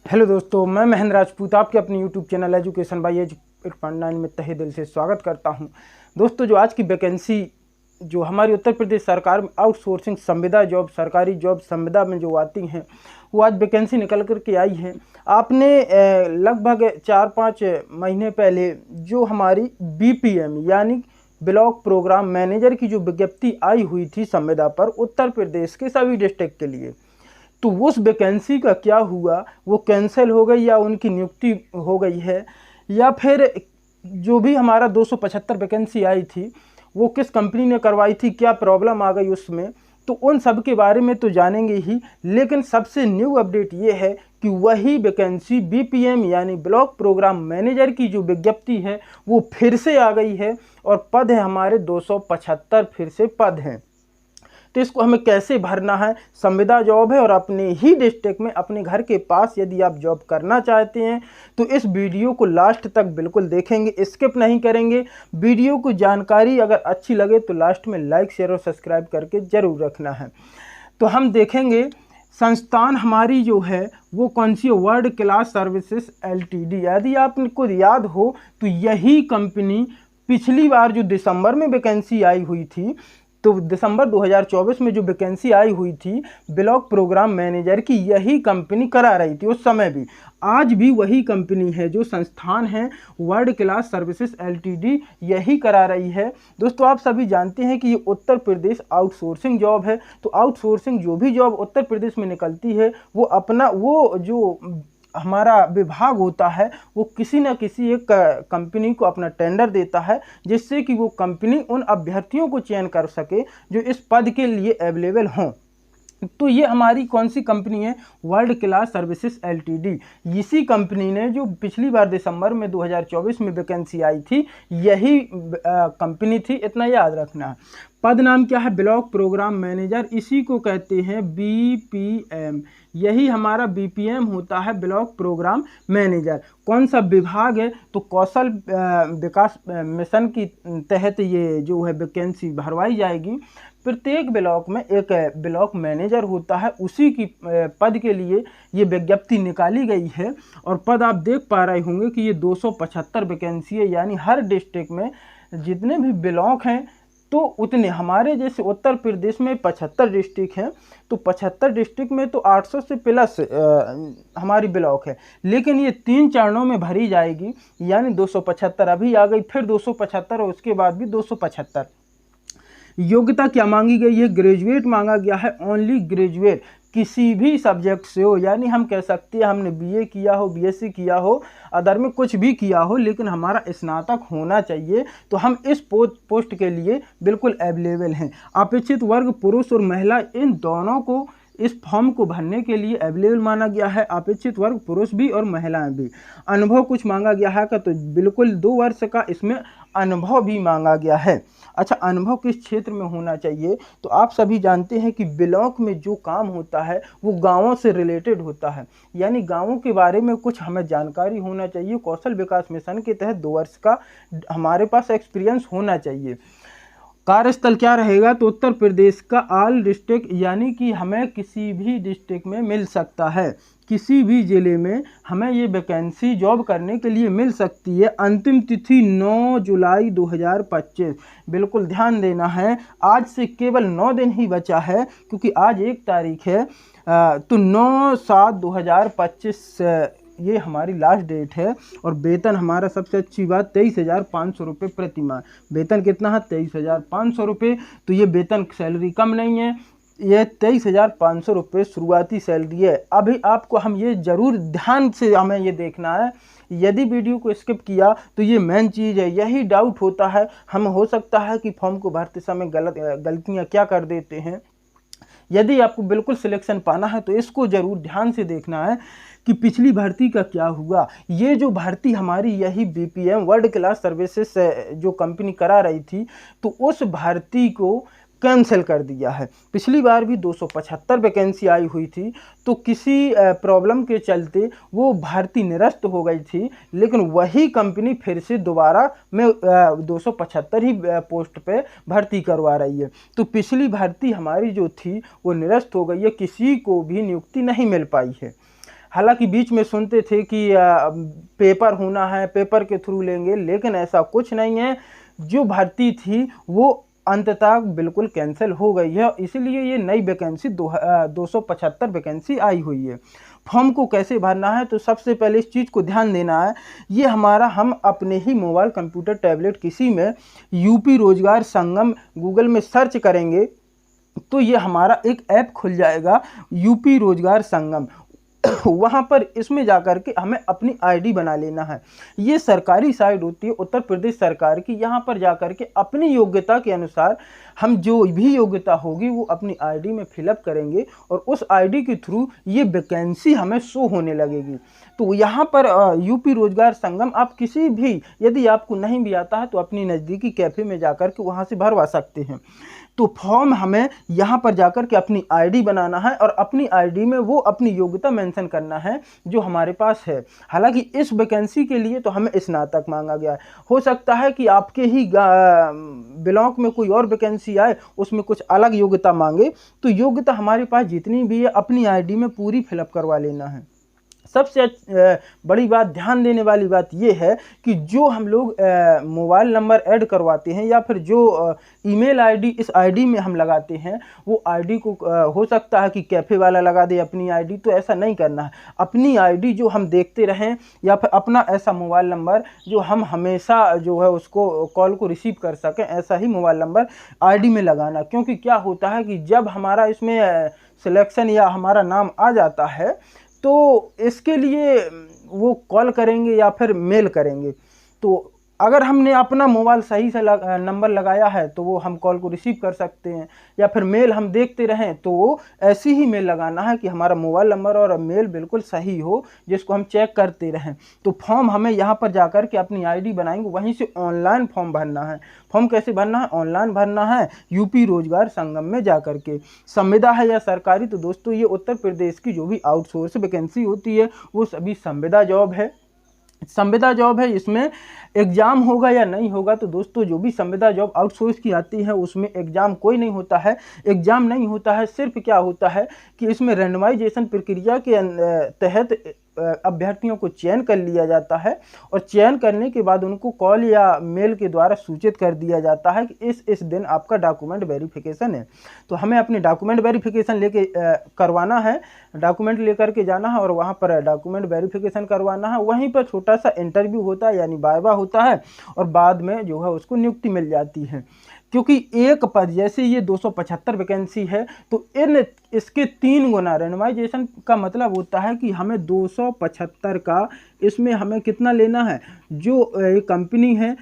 Hello दोस्तों, मैं महेंद्र राजपूत आपके अपने YouTube channel education by age 8.9 में तहे दिल से स्वागत करता हूं। दोस्तों, जो आज की वैकेंसी जो हमारी उत्तर प्रदेश सरकार में आउटसोर्सिंग संविदा जॉब, सरकारी जॉब संविदा में जो आती हैं, वो आज वैकेंसी निकल कर के आई है। आपने लगभग 4-5 महीने पहले जो हमारी BPM यानी ब्लॉक प्रोग्राम मैनेजर की जो विज्ञप्ति आई हुई थी संविदा पर उत्तर प्रदेश के सभी डिस्ट्रिक्ट के लिए, तो उस वैकेंसी का क्या हुआ? वो कैंसिल हो गई या उनकी नियुक्ति हो गई है, या फिर जो भी हमारा 275 वैकेंसी आई थी वो किस कंपनी ने करवाई थी, क्या प्रॉब्लम आ गई उसमें, तो उन सब के बारे में तो जानेंगे ही। लेकिन सबसे न्यू अपडेट ये है कि वही वैकेंसी BPM यानी ब्लॉक प्रोग्राम मैनेजर की जो विज्ञप्ति है वो फिर से आ गई है और पद है हमारे 275 फिर से पद हैं। तो इसको हमें कैसे भरना है? संविदा जॉब है और अपने ही डिस्ट्रिक्ट में अपने घर के पास यदि आप जॉब करना चाहते हैं तो इस वीडियो को लास्ट तक बिल्कुल देखेंगे, स्किप नहीं करेंगे। वीडियो को जानकारी अगर अच्छी लगे तो लास्ट में लाइक, शेयर और सब्सक्राइब करके ज़रूर रखना है। तो हम देखेंगे संस्थान हमारी जो है वो कौन सी, वर्ल्ड क्लास सर्विसेज LTD। यदि आपको याद हो तो यही कंपनी पिछली बार जो दिसंबर में वैकेंसी आई हुई थी, तो दिसंबर 2024 में जो वैकेंसी आई हुई थी ब्लॉक प्रोग्राम मैनेजर की, यही कंपनी करा रही थी उस समय भी। आज भी वही कंपनी है, जो संस्थान है वर्ल्ड क्लास सर्विसेज LTD, यही करा रही है। दोस्तों, आप सभी जानते हैं कि ये उत्तर प्रदेश आउटसोर्सिंग जॉब है। तो आउटसोर्सिंग जो भी जॉब उत्तर प्रदेश में निकलती है वो अपना वो जो हमारा विभाग होता है वो किसी न किसी एक कंपनी को अपना टेंडर देता है, जिससे कि वो कंपनी उन अभ्यर्थियों को चयन कर सके जो इस पद के लिए अवेलेबल हों। तो ये हमारी कौन सी कंपनी है? World class services LTD। इसी कंपनी ने जो पिछली बार दिसंबर में 2024 में वैकेंसी आई थी, यही कंपनी थी, इतना याद रखना है। पद नाम क्या है? ब्लॉक प्रोग्राम मैनेजर, इसी को कहते हैं BPM। यही हमारा BPM होता है, ब्लॉक प्रोग्राम मैनेजर। कौन सा विभाग है? तो कौशल विकास मिशन की तहत ये जो है वैकेंसी भरवाई जाएगी। प्रत्येक ब्लॉक में एक ब्लॉक मैनेजर होता है, उसी की पद के लिए ये विज्ञप्ति निकाली गई है। और पद आप देख पा रहे होंगे कि ये 275 वैकेंसी है, यानी हर डिस्ट्रिक्ट में जितने भी ब्लॉक हैं तो उतने। हमारे जैसे उत्तर प्रदेश में 75 डिस्ट्रिक्ट हैं, तो 75 डिस्ट्रिक्ट में तो 800 से प्लस हमारी ब्लॉक है, लेकिन ये 3 चरणों में भरी जाएगी। यानी 275 अभी आ गई, फिर 275 और उसके बाद भी 275। योग्यता क्या मांगी गई है? ग्रेजुएट मांगा गया है, ओनली ग्रेजुएट, किसी भी सब्जेक्ट से हो। यानी हम कह सकते हैं हमने BA किया हो, BSc किया हो, अदर में कुछ भी किया हो, लेकिन हमारा स्नातक होना चाहिए, तो हम इस पोस्ट के लिए बिल्कुल अवेलेबल हैं। अपेक्षित वर्ग पुरुष और महिला, इन दोनों को इस फॉर्म को भरने के लिए अवेलेबल माना गया है। अपेक्षित वर्ग पुरुष भी और महिलाएं भी। अनुभव कुछ मांगा गया है का? तो बिल्कुल 2 वर्ष का इसमें अनुभव भी मांगा गया है। अच्छा, अनुभव किस क्षेत्र में होना चाहिए? तो आप सभी जानते हैं कि ब्लॉक में जो काम होता है वो गांवों से रिलेटेड होता है, यानी गांवों के बारे में कुछ हमें जानकारी होना चाहिए। कौशल विकास मिशन के तहत 2 वर्ष का हमारे पास एक्सपीरियंस होना चाहिए। कार्यस्थल क्या रहेगा? तो उत्तर प्रदेश का ऑल डिस्ट्रिक्ट, यानी कि हमें किसी भी डिस्ट्रिक्ट में मिल सकता है, किसी भी ज़िले में हमें ये वैकेंसी जॉब करने के लिए मिल सकती है। अंतिम तिथि 9 जुलाई 2025। बिल्कुल ध्यान देना है, आज से केवल 9 दिन ही बचा है, क्योंकि आज 1 तारीख है। तो 9/7/2025 ये हमारी लास्ट डेट है। और वेतन हमारा, सबसे अच्छी बात, 23,500 रुपये प्रति माह। वेतन कितना है? 23,500 रुपये। तो ये वेतन सैलरी कम नहीं है, ये 23,500 रुपये शुरुआती सैलरी है। अभी आपको हम ये ज़रूर ध्यान से हमें ये देखना है, यदि वीडियो को स्किप किया तो ये मेन चीज़ है। यही डाउट होता है, हम हो सकता है कि फॉर्म को भरते समय गलतियाँ क्या कर देते हैं। यदि आपको बिल्कुल सिलेक्शन पाना है तो इसको ज़रूर ध्यान से देखना है कि पिछली भर्ती का क्या हुआ। ये जो भर्ती हमारी यही BPM वर्ल्ड क्लास सर्विसेज जो कंपनी करा रही थी, तो उस भर्ती को कैंसिल कर दिया है। पिछली बार भी 275 वैकेंसी आई हुई थी, तो किसी प्रॉब्लम के चलते वो भर्ती निरस्त हो गई थी, लेकिन वही कंपनी फिर से दोबारा में 275 ही पोस्ट पे भर्ती करवा रही है। तो पिछली भर्ती हमारी जो थी वो निरस्त हो गई है, किसी को भी नियुक्ति नहीं मिल पाई है। हालांकि बीच में सुनते थे कि पेपर होना है, पेपर के थ्रू लेंगे, लेकिन ऐसा कुछ नहीं है। जो भर्ती थी वो अंततः बिल्कुल कैंसिल हो गई है, इसीलिए ये नई वैकेंसी 275 वैकेंसी आई हुई है। फॉर्म को कैसे भरना है, तो सबसे पहले इस चीज़ को ध्यान देना है, ये हमारा हम अपने ही मोबाइल, कंप्यूटर, टैबलेट किसी में यूपी रोजगार संगम गूगल में सर्च करेंगे तो ये हमारा एक ऐप खुल जाएगा, यूपी रोजगार संगम। वहाँ पर इसमें जाकर के हमें अपनी आईडी बना लेना है। ये सरकारी साइट होती है उत्तर प्रदेश सरकार की। यहाँ पर जाकर के अपनी योग्यता के अनुसार हम जो भी योग्यता होगी वो अपनी आईडी में फिलअप करेंगे और उस आईडी के थ्रू ये वैकेंसी हमें शो होने लगेगी। तो यहाँ पर यूपी रोजगार संगम आप किसी भी, यदि आपको नहीं भी आता है तो अपनी नज़दीकी कैफ़े में जाकर के वहाँ से भरवा सकते हैं। तो फॉर्म हमें यहाँ पर जाकर के अपनी आईडी बनाना है और अपनी आईडी में वो अपनी योग्यता मेंशन करना है जो हमारे पास है। हालांकि इस वैकेंसी के लिए तो हमें स्नातक मांगा गया है। हो सकता है कि आपके ही ब्लॉक में कोई और वैकेंसी आए, उसमें कुछ अलग योग्यता मांगे। तो योग्यता हमारे पास जितनी भी है अपनी आईडी में पूरी फिलअप करवा लेना है। सबसे बड़ी बात, ध्यान देने वाली बात यह है कि जो हम लोग मोबाइल नंबर ऐड करवाते हैं या फिर जो ईमेल आईडी इस आईडी में हम लगाते हैं, वो आईडी को हो सकता है कि कैफ़े वाला लगा दे अपनी आईडी। तो ऐसा नहीं करना है। अपनी आईडी जो हम देखते रहें या फिर अपना ऐसा मोबाइल नंबर जो हम हमेशा जो है उसको कॉल को रिसीव कर सकें, ऐसा ही मोबाइल नंबर आईडी में लगाना। क्योंकि क्या होता है कि जब हमारा इसमें सिलेक्शन या हमारा नाम आ जाता है तो इसके लिए वो कॉल करेंगे या फिर मेल करेंगे। तो अगर हमने अपना मोबाइल सही से नंबर लगाया है तो वो हम कॉल को रिसीव कर सकते हैं, या फिर मेल हम देखते रहें तो वो ऐसी ही मेल लगाना है कि हमारा मोबाइल नंबर और मेल बिल्कुल सही हो, जिसको हम चेक करते रहें। तो फॉर्म हमें यहाँ पर जाकर के अपनी आईडी बनाएंगे, वहीं से ऑनलाइन फॉर्म भरना है। फॉर्म कैसे भरना है? ऑनलाइन भरना है यूपी रोजगार संगम में जाकर के। संविदा है या सरकारी, तो दोस्तों ये उत्तर प्रदेश की जो भी आउटसोर्स वैकेंसी होती है वो सभी संविदा जॉब है। संविदा जॉब है, इसमें एग्ज़ाम होगा या नहीं होगा, तो दोस्तों जो भी संविदा जॉब आउटसोर्स की आती है उसमें एग्ज़ाम कोई नहीं होता है। एग्ज़ाम नहीं होता है, सिर्फ क्या होता है कि इसमें रैंडमाइजेशन प्रक्रिया के तहत अभ्यर्थियों को चयन कर लिया जाता है और चयन करने के बाद उनको कॉल या मेल के द्वारा सूचित कर दिया जाता है कि इस दिन आपका डॉक्यूमेंट वेरिफिकेशन है। तो हमें अपनी डॉक्यूमेंट वेरिफिकेशन लेके करवाना है, डॉक्यूमेंट लेकर के जाना है और वहाँ पर डॉक्यूमेंट वेरिफिकेशन करवाना है। वहीं पर छोटा सा इंटरव्यू होता है, यानी वाइवा होता है, और बाद में जो है उसको नियुक्ति मिल जाती है। क्योंकि एक पद, जैसे ये 275 वैकेंसी है, तो इसके 3 गुना रैंडमाइजेशन का मतलब होता है कि हमें 275 का इसमें हमें कितना लेना है, जो कंपनी है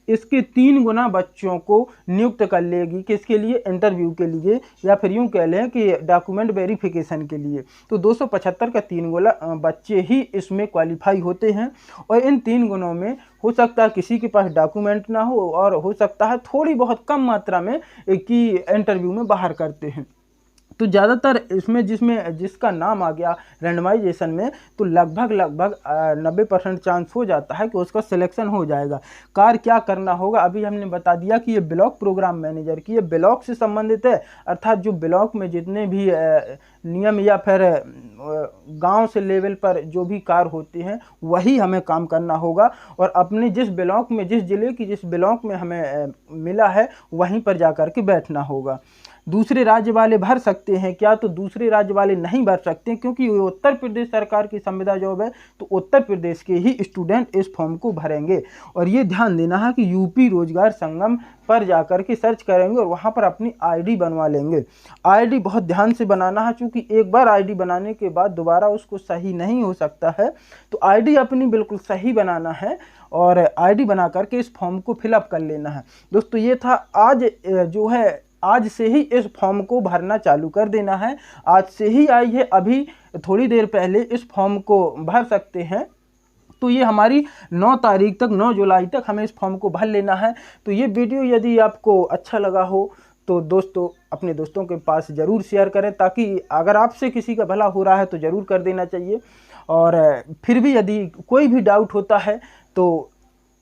इसके 3 गुना बच्चों को नियुक्त कर लेगी। किसके लिए? इंटरव्यू के लिए, या फिर यूँ कह लें कि डॉक्यूमेंट वेरिफिकेशन के लिए। तो 275 का 3 गुना बच्चे ही इसमें क्वालिफाई होते हैं। और इन 3 गुणों में हो सकता है किसी के पास डॉक्यूमेंट ना हो, और हो सकता है थोड़ी बहुत कम मात्रा में कि इंटरव्यू में बाहर करते हैं। तो ज़्यादातर इसमें जिसका नाम आ गया रैंडमाइजेशन में, तो लगभग 90% चांस हो जाता है कि उसका सिलेक्शन हो जाएगा। कार्य क्या करना होगा, अभी हमने बता दिया कि ये ब्लॉक प्रोग्राम मैनेजर की, ये ब्लॉक से संबंधित है। अर्थात जो ब्लॉक में जितने भी नियम या फिर गांव से लेवल पर जो भी कार्य होते हैं वही हमें काम करना होगा, और अपने जिस ब्लॉक में, जिस जिले की जिस ब्लॉक में हमें मिला है वहीं पर जाकर के बैठना होगा। दूसरे राज्य वाले भर सकते हैं क्या? तो दूसरे राज्य वाले नहीं भर सकते, क्योंकि ये उत्तर प्रदेश सरकार की संविदा जॉब है। तो उत्तर प्रदेश के ही स्टूडेंट इस फॉर्म को भरेंगे। और ये ध्यान देना है कि यूपी रोजगार संगम पर जाकर के सर्च करेंगे और वहाँ पर अपनी आईडी बनवा लेंगे। आईडी बहुत ध्यान से बनाना है, क्योंकि एक बार आईडी बनाने के बाद दोबारा उसको सही नहीं हो सकता है। तो आईडी अपनी बिल्कुल सही बनाना है और आईडी बना करके इस फॉर्म को फिलअप कर लेना है। दोस्तों ये था आज, जो है आज से ही इस फॉर्म को भरना चालू कर देना है। आज से ही आई है, अभी थोड़ी देर पहले इस फॉर्म को भर सकते हैं। तो ये हमारी 9 तारीख तक, 9 जुलाई तक हमें इस फॉर्म को भर लेना है। तो ये वीडियो यदि आपको अच्छा लगा हो तो दोस्तों अपने दोस्तों के पास ज़रूर शेयर करें, ताकि अगर आपसे किसी का भला हो रहा है तो ज़रूर कर देना चाहिए। और फिर भी यदि कोई भी डाउट होता है तो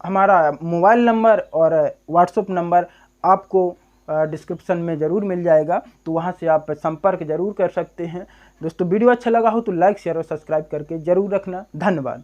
हमारा मोबाइल नंबर और व्हाट्सएप नंबर आपको डिस्क्रिप्शन में ज़रूर मिल जाएगा, तो वहाँ से आप संपर्क ज़रूर कर सकते हैं। दोस्तों वीडियो अच्छा लगा हो तो लाइक शेयर और सब्सक्राइब करके जरूर रखना। धन्यवाद।